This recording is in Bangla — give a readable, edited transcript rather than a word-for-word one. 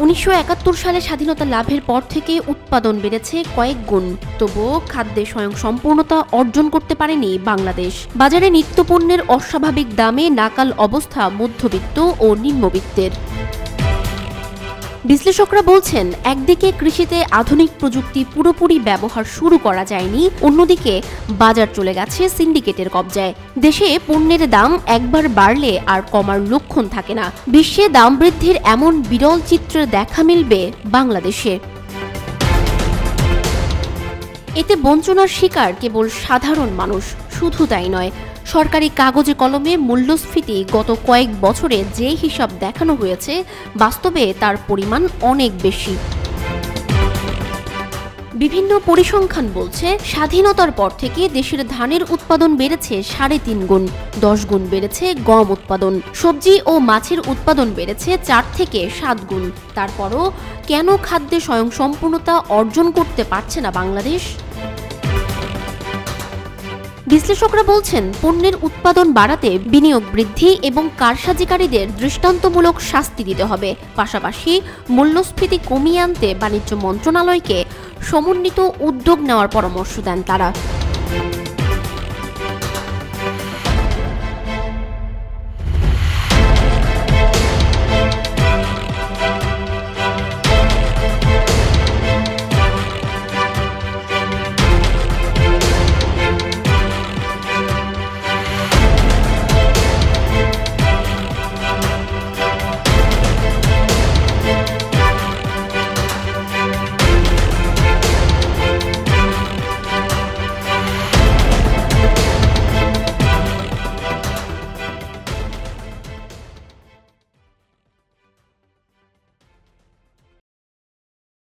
১৯৭১ সালে স্বাধীনতা লাভের পর থেকে উৎপাদন বেড়েছে কয়েক গুণ, তবুও খাদ্যে স্বয়ংসম্পূর্ণতা অর্জন করতে পারেনি বাংলাদেশ। বাজারে নিত্যপণ্যের অস্বাভাবিক দামে নাকাল অবস্থা মধ্যবিত্ত ও নিম্নবিত্তের। বিশ্লেষকরা বলছেন, একদিকে কৃষিতে আধুনিক প্রযুক্তি পুরোপুরি ব্যবহার শুরু করা যায়নি, অন্যদিকে বাজার চলে গেছে সিন্ডিকেটের কবজায়। দেশে পণ্যের দাম একবার বাড়লে আর কমার লক্ষণ থাকে না। বিশ্বে দাম বৃদ্ধির এমন বিরল চিত্রের দেখা মিলবে বাংলাদেশে। এতে বঞ্চনার শিকার কেবল সাধারণ মানুষ। শুধু তাই নয়, সরকারি কাগজে কলমে মূল্যস্ফীতি গত কয়েক বছরে যে হিসাব দেখানো হয়েছে, বাস্তবে তার পরিমাণ অনেক বেশি। বিভিন্ন পরিসংখ্যান বলছে, স্বাধীনতার পর থেকে দেশের ধানের উৎপাদন বেড়েছে ৩.৫ গুণ, ১০ গুণ বেড়েছে গম উৎপাদন, সবজি ও মাছের উৎপাদন বেড়েছে ৪ থেকে ৭ গুণ। তারপরও কেন খাদ্যে স্বয়ংসম্পূর্ণতা অর্জন করতে পারছে না বাংলাদেশ? বিশ্লেষকরা বলছেন, পণ্যের উৎপাদন বাড়াতে বিনিয়োগ বৃদ্ধি এবং কারসাজিকারীদের দৃষ্টান্তমূলক শাস্তি দিতে হবে। পাশাপাশি মূল্যস্ফীতি কমিয়ে আনতে বাণিজ্য মন্ত্রণালয়কে সমন্বিত উদ্যোগ নেওয়ার পরামর্শ দেন তারা।